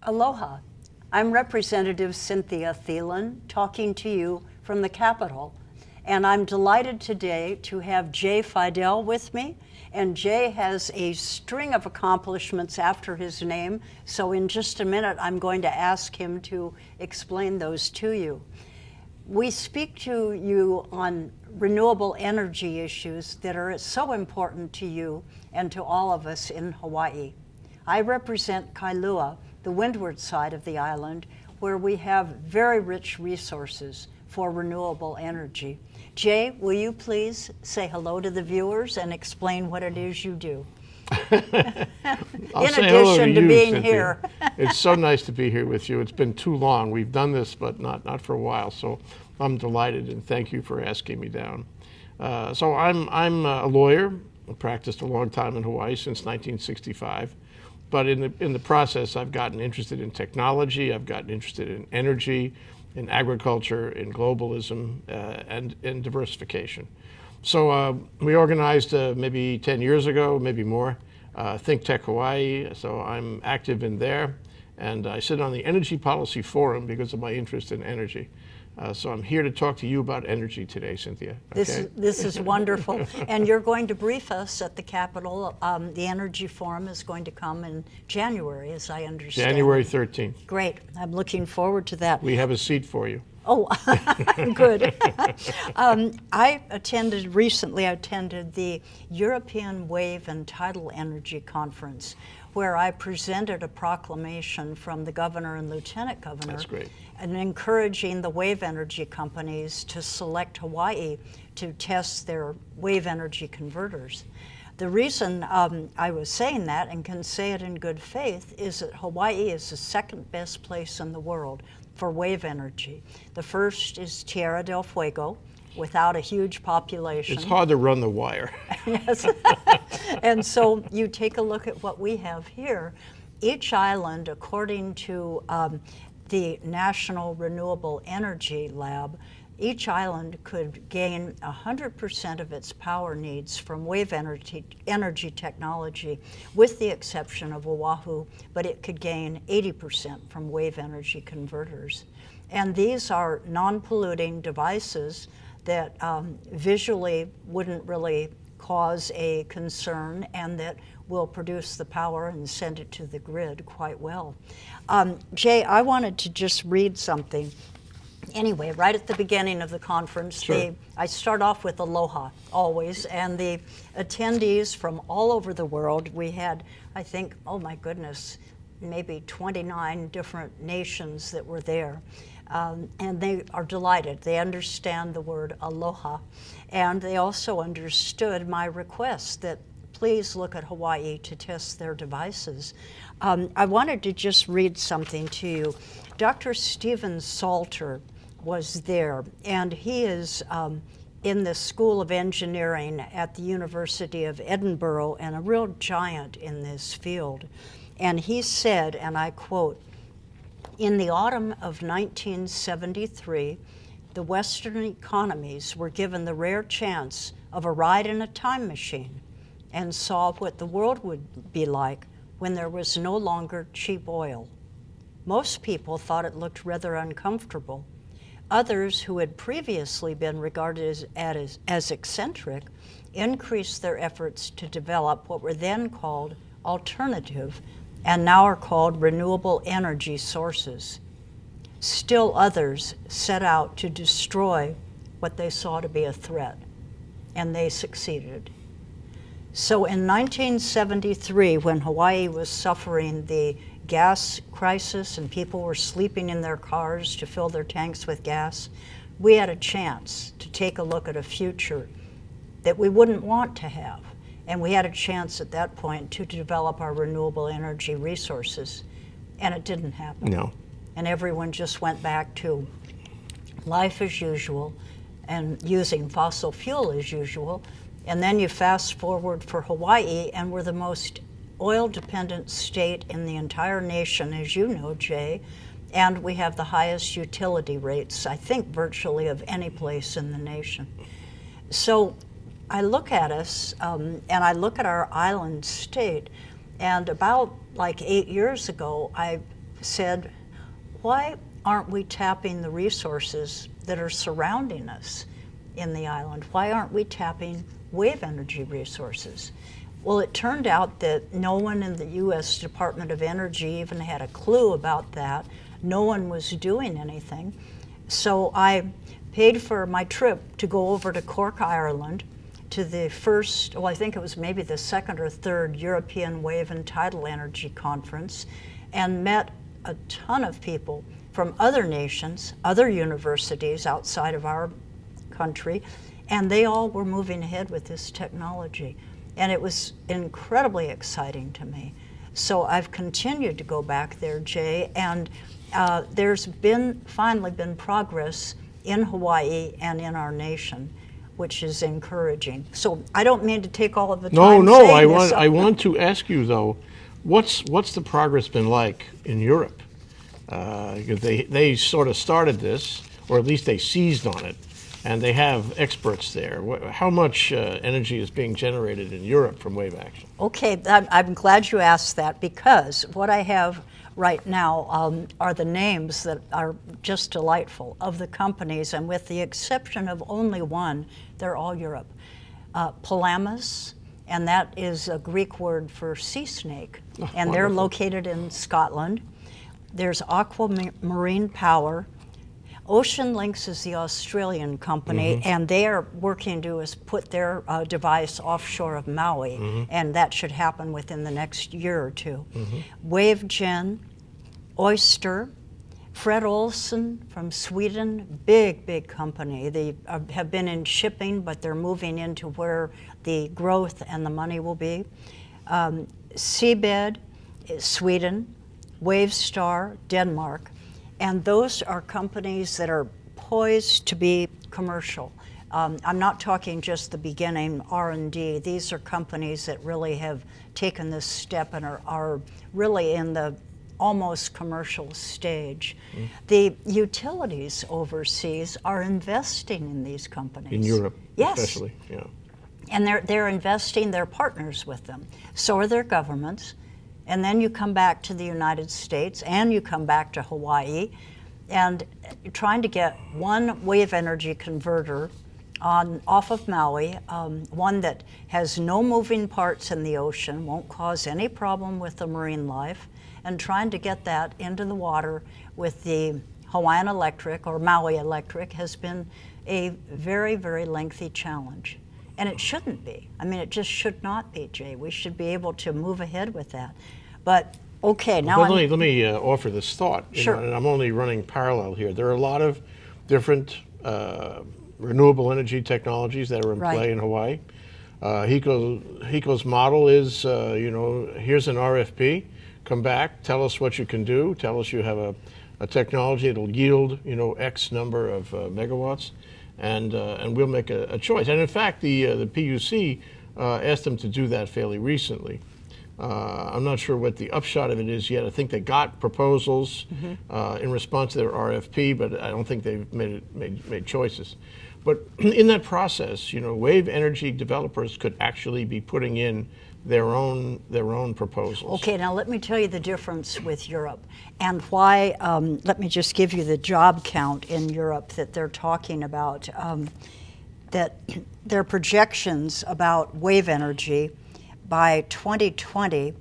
Aloha. I'm Representative Cynthia Thielen talking to you from the Capitol, and I'm delighted today to have Jay Fidell with me. And Jay has a string of accomplishments after his name, so in just a minute I'm going to ask him to explain those to you. We speak to you on renewable energy issues that are so important to you and to all of us in Hawaii. I represent Kailua, the windward side of the island, where we have very rich resources for renewable energy. Jay, will you please say hello to the viewers and explain what it is you do? I'll In say hello addition to to you, being Cynthia. here. It's so nice to be here with you. It's been too long. We've done this, but not for a while. So I'm delighted, and thank you for asking me down. So I'm a lawyer. I practiced a long time in Hawaii since 1965. But in the process, I've gotten interested in technology. I've gotten interested in energy, in agriculture, in globalism, and in diversification. So we organized maybe 10 years ago, maybe more, Think Tech Hawaii. So I'm active in there, and I sit on the Energy Policy Forum because of my interest in energy. So I'm here to talk to you about energy today, Cynthia. Okay? This is wonderful. And you're going to brief us at the Capitol. The Energy Forum is going to come in January, as I understand. January 13th. Great. I'm looking forward to that. We have a seat for you. Oh, good. I recently attended the European Wave and Tidal Energy Conference, where I presented a proclamation from the governor and lieutenant governor. That's great. And encouraging the wave energy companies to select Hawaii to test their wave energy converters. The reason I was saying that, and can say it in good faith, is that Hawaii is the second best place in the world for wave energy. The first is Tierra del Fuego, without a huge population. It's hard to run the wire. Yes. And so you take a look at what we have here. Each island, according to the National Renewable Energy Lab, each island could gain 100% of its power needs from wave energy technology, with the exception of Oahu, but it could gain 80% from wave energy converters. And these are non-polluting devices that visually wouldn't really cause a concern, and that will produce the power and send it to the grid quite well. Jay, I wanted to just read something. Anyway, right at the beginning of the conference, Sure. I start off with aloha, always, and the attendees from all over the world, we had, I think, oh my goodness, maybe 29 different nations that were there. And they are delighted. They understand the word aloha. And they also understood my request that please look at Hawaii to test their devices. I wanted to just read something to you. Dr. Stephen Salter was there, and he is in the School of Engineering at the University of Edinburgh, and a real giant in this field. And he said, and I quote, "In the autumn of 1973, the Western economies were given the rare chance of a ride in a time machine and saw what the world would be like when there was no longer cheap oil. Most people thought it looked rather uncomfortable. Others, who had previously been regarded as eccentric, increased their efforts to develop what were then called alternative and now are called renewable energy sources. Still others set out to destroy what they saw to be a threat, and they succeeded." So in 1973, when Hawaii was suffering the gas crisis and people were sleeping in their cars to fill their tanks with gas, we had a chance to take a look at a future that we wouldn't want to have. And we had a chance at that point to develop our renewable energy resources, and it didn't happen. No. And everyone just went back to life as usual and using fossil fuel as usual. And then you fast forward for Hawaii, and we're the most oil-dependent state in the entire nation, as you know, Jay, and we have the highest utility rates, I think, virtually of any place in the nation. So I look at us, and I look at our island state, and about like 8 years ago, I said, why aren't we tapping the resources that are surrounding us in the island? Why aren't we tapping wave energy resources? Well, it turned out that no one in the U.S. Department of Energy even had a clue about that. No one was doing anything. So I paid for my trip to go over to Cork, Ireland, to the first, well, I think it was maybe the second or third European Wave and Tidal Energy Conference, and met a ton of people from other nations, other universities outside of our country, and they all were moving ahead with this technology. And it was incredibly exciting to me. So I've continued to go back there, Jay, and there's finally been progress in Hawaii and in our nation, which is encouraging. So I don't mean to take all of the time. No, saying this. I want to ask you though, what's the progress been like in Europe? Because they sort of started this, or at least they seized on it, and they have experts there. How much energy is being generated in Europe from wave action? Okay, I'm glad you asked that, because what I have right now are the names that are just delightful of the companies, and with the exception of only one, they're all Europe. Palamas, and that is a Greek word for sea snake, and wonderful. they're located in Scotland. There's Aquamarine Power. Ocean Links is the Australian company, and they are working to put their device offshore of Maui, and that should happen within the next year or two. WaveGen, Oyster, Fred Olsen from Sweden, big company. They have been in shipping, but they're moving into where the growth and the money will be. Seabed, Sweden, Wavestar, Denmark. And those are companies that are poised to be commercial. I'm not talking just the beginning R&D. These are companies that really have taken this step and are really in the almost commercial stage. The utilities overseas are investing in these companies. In Europe, yes. Especially, yeah. And they're investing, they're partners with them. So are their governments. And then you come back to the United States, and you come back to Hawaii, and trying to get one wave energy converter off of Maui, one that has no moving parts in the ocean, won't cause any problem with the marine life, and trying to get that into the water with the Hawaiian Electric or Maui Electric has been a very, very lengthy challenge. And it shouldn't be. I mean, it just should not be, Jay. We should be able to move ahead with that. But okay, now let me offer this thought. Sure. And I'm only running parallel here. There are a lot of different renewable energy technologies that are in play in Hawaii. HECO's model is, here's an RFP. Come back, tell us what you can do. Tell us you have a technology that'll yield, X number of megawatts. And we'll make a choice. And in fact, the PUC asked them to do that fairly recently. I'm not sure what the upshot of it is yet. I think they got proposals in response to their RFP, but I don't think they've made choices. But in that process, wave energy developers could actually be putting in their own proposals. Okay, now let me tell you the difference with Europe and why. Let me just give you the job count in Europe that they're talking about. That their projections about wave energy by 2020,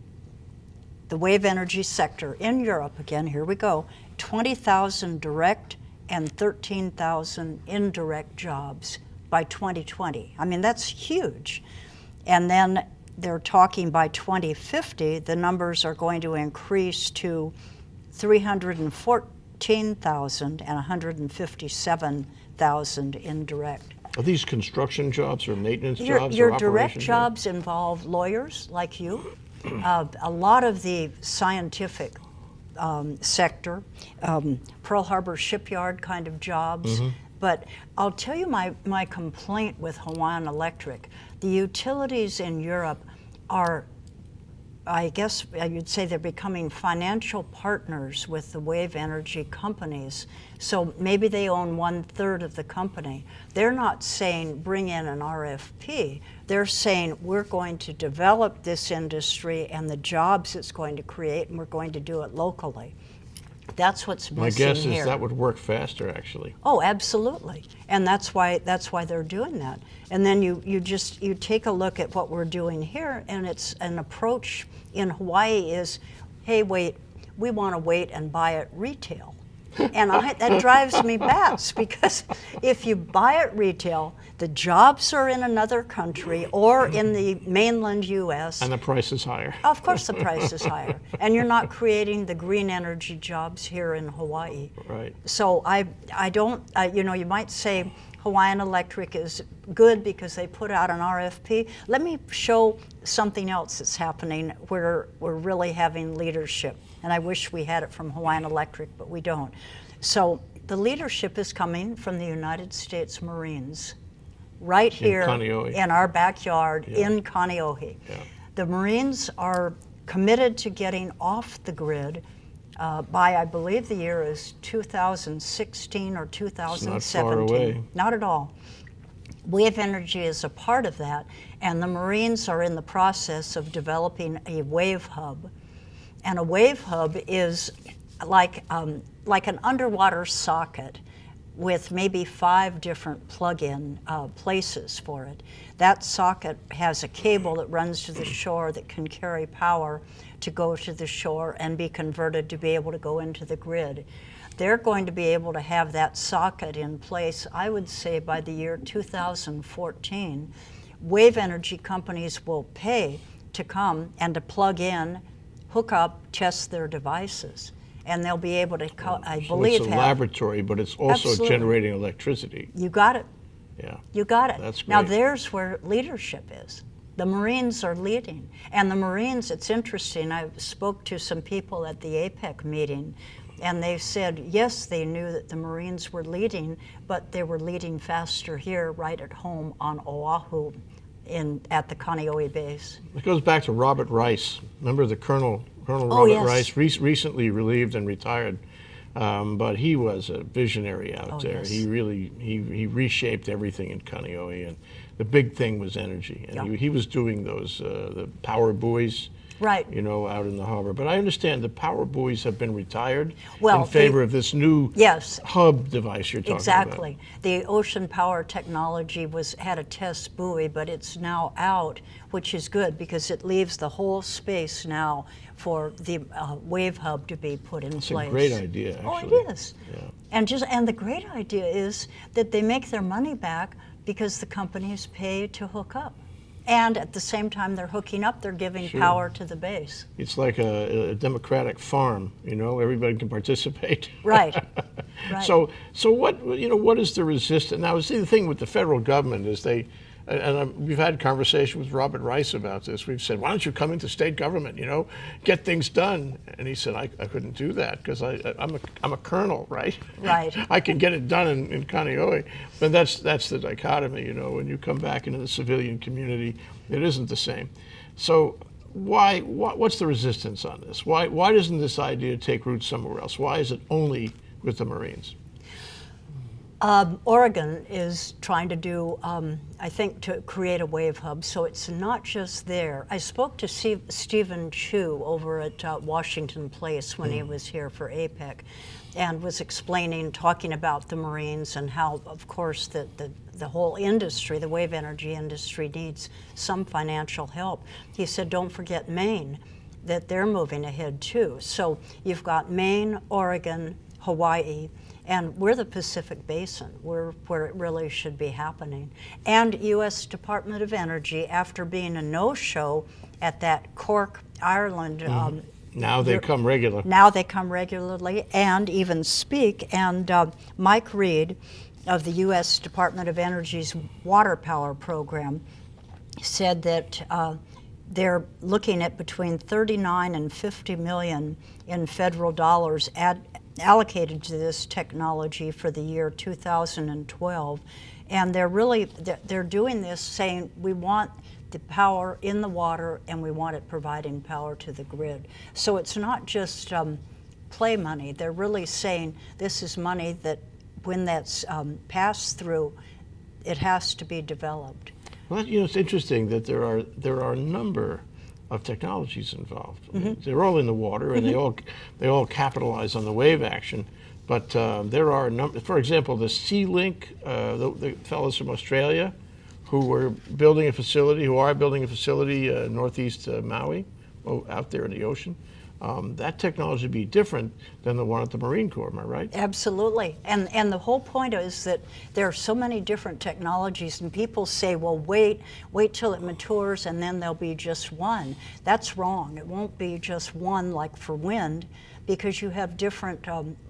the wave energy sector in Europe, again, here we go, 20,000 direct and 13,000 indirect jobs by 2020. I mean, that's huge. And then they're talking by 2050, the numbers are going to increase to 314,000 and 157,000 indirect. Are these construction jobs or maintenance jobs? Your direct jobs involve lawyers like you, a lot of the scientific sector, Pearl Harbor shipyard kind of jobs. But I'll tell you my complaint with Hawaiian Electric. The utilities in Europe are, I guess you'd say they're becoming financial partners with the wave energy companies. So maybe they own 1/3 of the company. They're not saying bring in an RFP. They're saying we're going to develop this industry and the jobs it's going to create, and we're going to do it locally. That's what's missing My guess here. is that would work faster, actually. Oh, absolutely, and that's why they're doing that. And then you take a look at what we're doing here, and it's an approach in Hawaii is, hey, wait, we want to wait and buy at retail. And that drives me bats, because if you buy at retail, the jobs are in another country or in the mainland U.S. And the price is higher. Of course the price is higher. And you're not creating the green energy jobs here in Hawaii. Right. So I don't, you know, you might say Hawaiian Electric is good because they put out an RFP. Let me show something else that's happening where we're really having leadership. And I wish we had it from Hawaiian Electric, but we don't. So the leadership is coming from the United States Marines, right here in our backyard in Kaneohe. Yeah. The Marines are committed to getting off the grid by, I believe the year is 2016 or 2017. It's not far away. Not at all. Wave energy is a part of that, and the Marines are in the process of developing a wave hub. And a wave hub is like an underwater socket with maybe 5 different plug-in places for it. That socket has a cable that runs to the shore that can carry power to go to the shore and be converted to be able to go into the grid. They're going to be able to have that socket in place, I would say, by the year 2014. Wave energy companies will pay to come and to plug in, hook up, test their devices. And they'll be able to, I believe, it's a laboratory, but it's also Absolutely. generating electricity. You got it. Yeah. You got it. That's great. Now there's where leadership is. The Marines are leading. And the Marines, it's interesting, I spoke to some people at the APEC meeting, and they said, yes, they knew that the Marines were leading, but they were leading faster here, right at home on Oahu, at the Kaneohe base. It goes back to Robert Rice. Remember the Colonel Oh, Robert yes. Rice, recently relieved and retired, but he was a visionary out there. Yes. He really he reshaped everything in Kaneohe, and the big thing was energy. And Yeah. he was doing those the power buoys, Right. you know, out in the harbor. But I understand the power buoys have been retired Well, in favor of this new Yes. hub device you're talking Exactly. about. The ocean power technology had a test buoy, but it's now out, which is good because it leaves the whole space now for the wave hub to be put in place. It's a great idea, actually. Oh, it is. Yeah. And the great idea is that they make their money back because the companies pay to hook up. And at the same time they're hooking up, they're giving power to the base. It's like a democratic farm, you know, everybody can participate. Right. Right. So what is the resistance? Now, see, the thing with the federal government is we've had conversation with Robert Rice about this. We've said, why don't you come into state government, you know, get things done? And he said, I couldn't do that because I'm a colonel, right? Right. I can get it done in Kaneohe. But that's the dichotomy, you know, when you come back into the civilian community, it isn't the same. So what's the resistance on this? Why doesn't this idea take root somewhere else? Why is it only with the Marines? Oregon is trying to do, I think, to create a wave hub, so it's not just there. I spoke to Stephen Chu over at Washington Place when he was here for APEC, and was talking about the Marines and how, of course, the whole industry, the wave energy industry, needs some financial help. He said, don't forget Maine, that they're moving ahead too. So you've got Maine, Oregon, Hawaii, and we're the Pacific Basin. We're where it really should be happening. And U.S. Department of Energy, after being a no-show at that Cork, Ireland. Now they come regular. Now they come regularly and even speak. And Mike Reed of the U.S. Department of Energy's water power program said that they're looking at between 39 and 50 million in federal dollars allocated to this technology for the year 2012, and they're doing this saying we want the power in the water and we want it providing power to the grid. So it's not just play money. They're really saying this is money that when that's passed through, it has to be developed. Well, you know, it's interesting that there are a number of technologies involved. I mean, they're all in the water, and they all capitalize on the wave action. But there are a number. For example, the Sea Link, the fellows from Australia, who are building a facility, northeast Maui, out there in the ocean. That technology would be different than the one at the Marine Corps, am I right? Absolutely. And the whole point is that there are so many different technologies, and people say, well, wait till it matures and then there'll be just one. That's wrong. It won't be just one like for wind, because you have different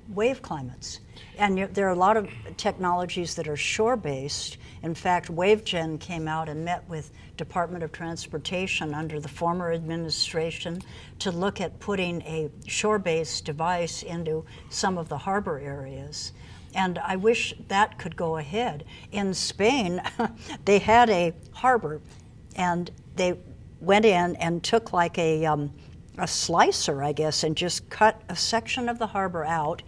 wave climates. And there are a lot of technologies that are shore-based. In fact, WaveGen came out and met with Department of Transportation under the former administration to look at putting a shore-based device into some of the harbor areas. And I wish that could go ahead. In Spain, they had a harbor, and they went in and took like a slicer, I guess, and just cut a section of the harbor out,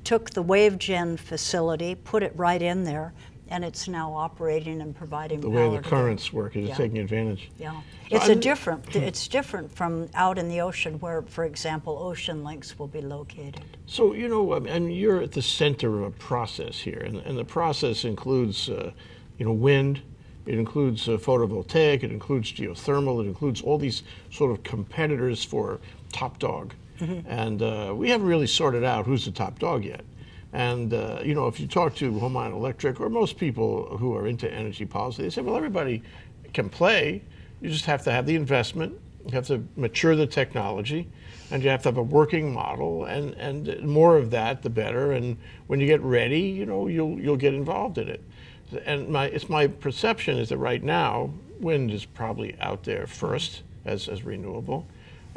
took the WaveGen facility, put it right in there, and it's now operating and providing power. The way the currents work is taking advantage. Yeah, it's different from out in the ocean, where, for example, ocean links will be located. So, you know, I mean, you're at the center of a process here, and the process includes, wind. It includes photovoltaic, it includes geothermal, it includes all these sort of competitors for top dog. And we haven't really sorted out who's the top dog yet. And, if you talk to Hawaiian Electric or most people who are into energy policy, they say, well, everybody can play. You just have to have the investment, you have to mature the technology, and you have to have a working model, and more of that, the better. And when you get ready, you'll get involved in it. And it's my perception is that right now, wind is probably out there first as renewable.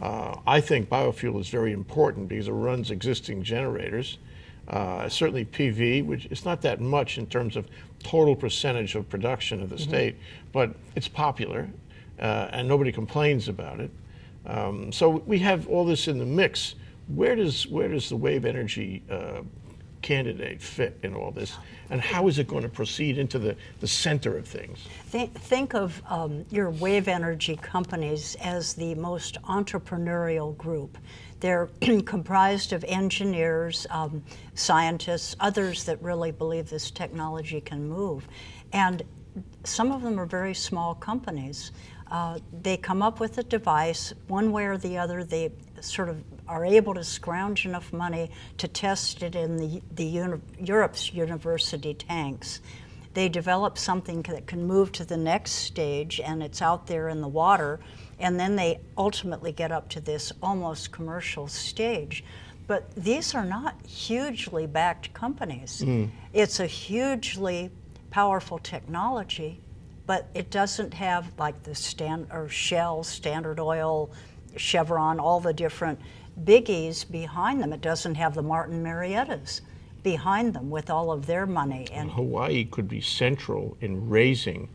I think biofuel is very important because it runs existing generators. Certainly PV, which it's not that much in terms of total percentage of production of the state, but it's popular, and nobody complains about it. So we have all this in the mix. Where does the wave energy candidate fit in all this, and how is it going to proceed into the center of things? Think of your wave energy companies as the most entrepreneurial group. They're comprised of engineers, scientists, others that really believe this technology can move. And some of them are very small companies. They come up with a device, one way or the other. They sort of are able to scrounge enough money to test it in Europe's university tanks. They develop something that can move to the next stage, and it's out there in the water, and then they ultimately get up to this almost commercial stage. But these are not hugely backed companies. It's a hugely powerful technology, but it doesn't have like the Shell, Standard Oil, Chevron, all the different biggies behind them. It doesn't have the Martin Mariettas behind them with all of their money. And Hawaii could be central in raising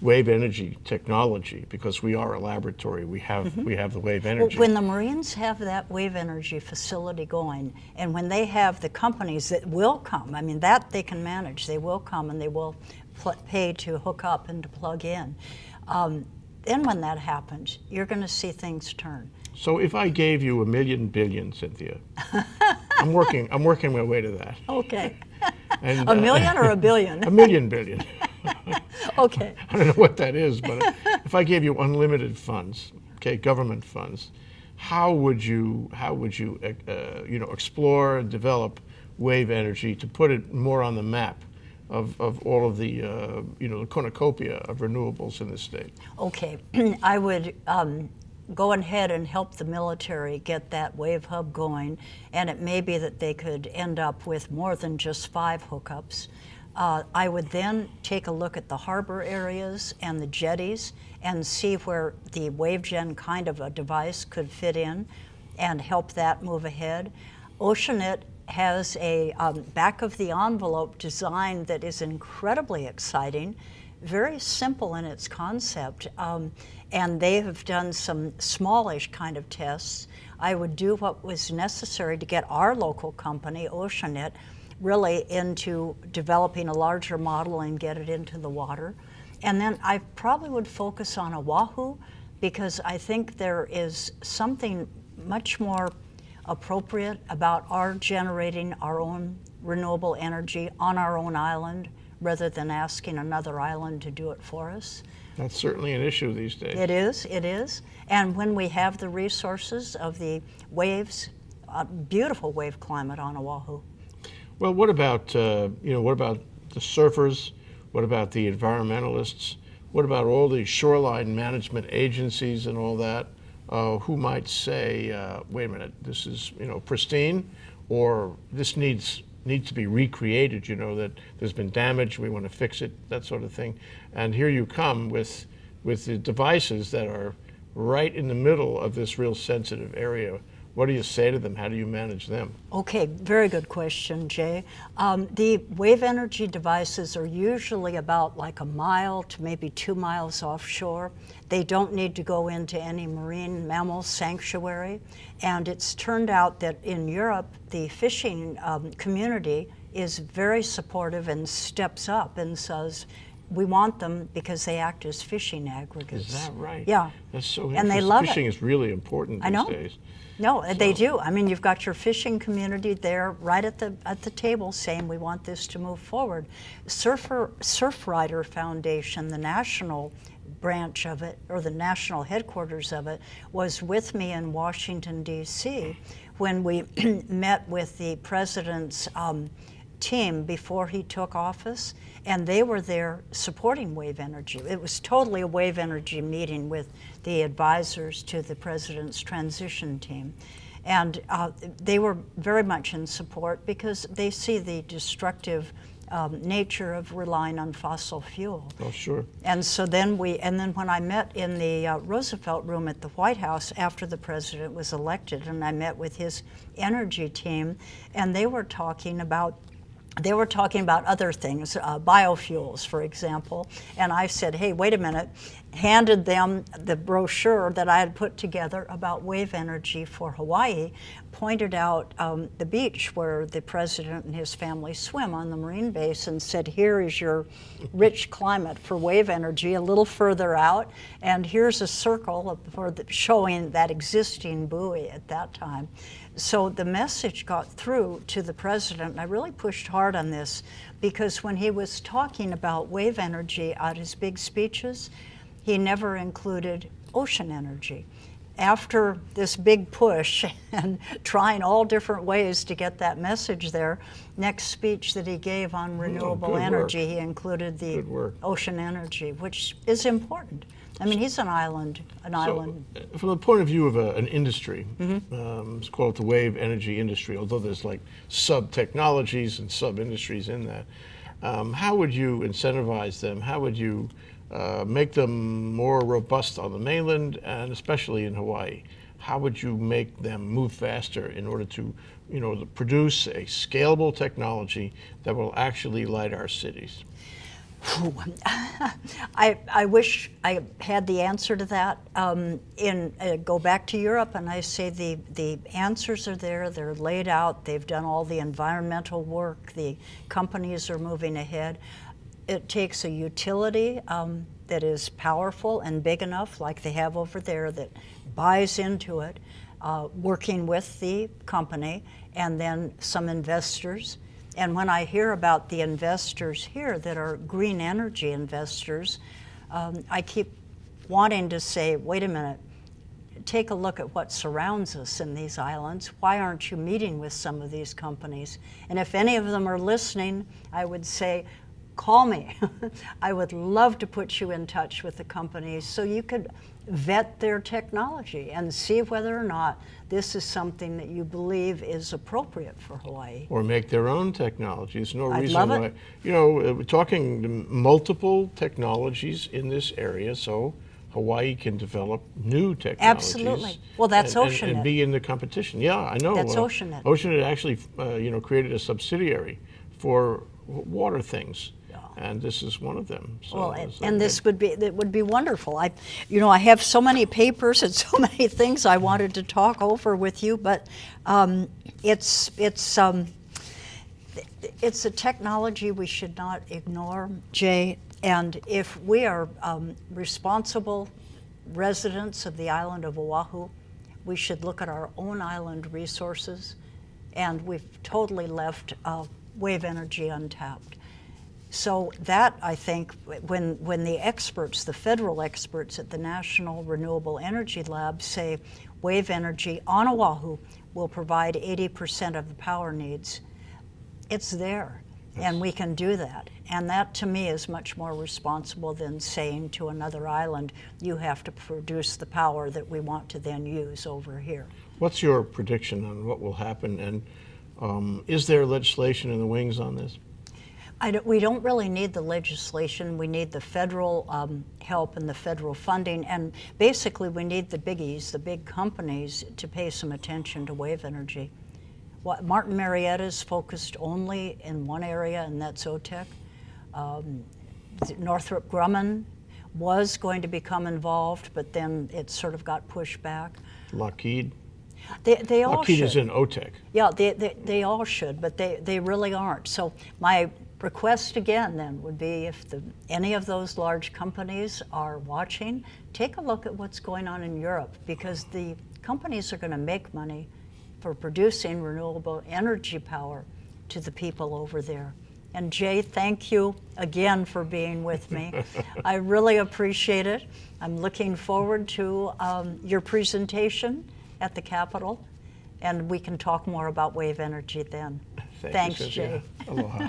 wave energy technology because we are a laboratory. We have the wave energy. When the Marines have that wave energy facility going, and when they have the companies that will come, I mean, that they can manage. They will come and they will pay to hook up and to plug in. Then when that happens, you're going to see things turn. So if I gave you a million billion, Cynthia, I'm working my way to that. Okay. And, a million or a billion? A million billion. Okay. I don't know what that is, but if I gave you unlimited funds, okay, government funds, how would you explore and develop wave energy to put it more on the map of all of the the cornucopia of renewables in the state? Okay, I would go ahead and help the military get that wave hub going, and it may be that they could end up with more than just 5 hookups. I would then take a look at the harbor areas and the jetties and see where the WaveGen kind of a device could fit in and help that move ahead. Oceanet has a back of the envelope design that is incredibly exciting, very simple in its concept, and they have done some smallish kind of tests. I would do what was necessary to get our local company, Oceanet, really into developing a larger model and get it into the water. And then I probably would focus on Oahu, because I think there is something much more appropriate about our generating our own renewable energy on our own island rather than asking another island to do it for us. That's certainly an issue these days. It is. And when we have the resources of the waves, beautiful wave climate on Oahu. Well, what about what about the surfers? What about the environmentalists? What about all the shoreline management agencies and all that? Who might say, wait a minute, this is pristine, or this needs to be recreated, that there's been damage, we want to fix it, that sort of thing. And here you come with the devices that are right in the middle of this real sensitive area. What do you say to them? How do you manage them? Okay, very good question, Jay. The wave energy devices are usually about like a mile to maybe 2 miles offshore. They don't need to go into any marine mammal sanctuary. And it's turned out that in Europe, the fishing community is very supportive and steps up and says, we want them because they act as fishing aggregates. Is that right? Yeah. That's so interesting. And they love Fishing it. is really important these days. No, they do. I mean, you've got your fishing community there right at the table saying we want this to move forward. Surfrider Foundation, the national branch of it, or the national headquarters of it, was with me in Washington, D.C. when we met with the president's team before he took office, and they were there supporting wave energy. It was totally a wave energy meeting with the advisors to the president's transition team. And they were very much in support because they see the destructive nature of relying on fossil fuel. Oh, sure. And so then when I met in the Roosevelt room at the White House after the president was elected, and I met with his energy team, and they were talking about other things, biofuels, for example. And I said, hey, wait a minute, handed them the brochure that I had put together about wave energy for Hawaii, pointed out the beach where the president and his family swim on the Marine base, and said, here is your rich climate for wave energy a little further out, and here's a circle showing that existing buoy at that time. So the message got through to the president, and I really pushed hard on this because when he was talking about wave energy at his big speeches, he never included ocean energy. After this big push and trying all different ways to get that message there, next speech that he gave on renewable energy, he included the ocean energy, which is important. I mean, he's an island. From the point of view of an industry, it's called the wave energy industry, although there's like sub-technologies and sub-industries in that. How would you incentivize them? How would you make them more robust on the mainland and especially in Hawaii? How would you make them move faster in order to, produce a scalable technology that will actually light our cities? I wish I had the answer to that. Go back to Europe, and I say the answers are there. They're laid out. They've done all the environmental work. The companies are moving ahead. It takes a utility that is powerful and big enough, like they have over there, that buys into it, working with the company, and then some investors. And when I hear about the investors here that are green energy investors, I keep wanting to say, wait a minute, take a look at what surrounds us in these islands. Why aren't you meeting with some of these companies? And if any of them are listening, I would say, call me. I would love to put you in touch with the companies so you could vet their technology and see whether or not this is something that you believe is appropriate for Hawaii. Or make their own technology. There's no reason love why. it. We're talking multiple technologies in this area, so Hawaii can develop new technologies. Absolutely. Well, that's OceanNet. And be in the competition. Yeah, I know. That's OceanNet. OceanNet actually, created a subsidiary for water things. And this is one of them. So well, and this would be wonderful. I have so many papers and so many things I wanted to talk over with you, but it's a technology we should not ignore, Jay. And if we are responsible residents of the island of Oahu, we should look at our own island resources, and we've totally left wave energy untapped. So that, I think, when the experts, the federal experts at the National Renewable Energy Lab say wave energy on Oahu will provide 80% of the power needs, it's there, and we can do that. And that, to me, is much more responsible than saying to another island, you have to produce the power that we want to then use over here. What's your prediction on what will happen, and is there legislation in the wings on this? We don't really need the legislation. We need the federal help and the federal funding, and basically we need the biggies, the big companies, to pay some attention to wave energy. Martin Marietta's focused only in one area, and that's OTEC. Northrop Grumman was going to become involved, but then it sort of got pushed back. Lockheed? They all Lockheed should. is in OTEC. Yeah, they all should, but they really aren't. So my request again then would be, if any of those large companies are watching, take a look at what's going on in Europe, because the companies are going to make money for producing renewable energy power to the people over there. And Jay, thank you again for being with me. I really appreciate it. I'm looking forward to your presentation at the Capitol, and we can talk more about wave energy then. Thank Thanks, you, Cynthia. Jay. Aloha.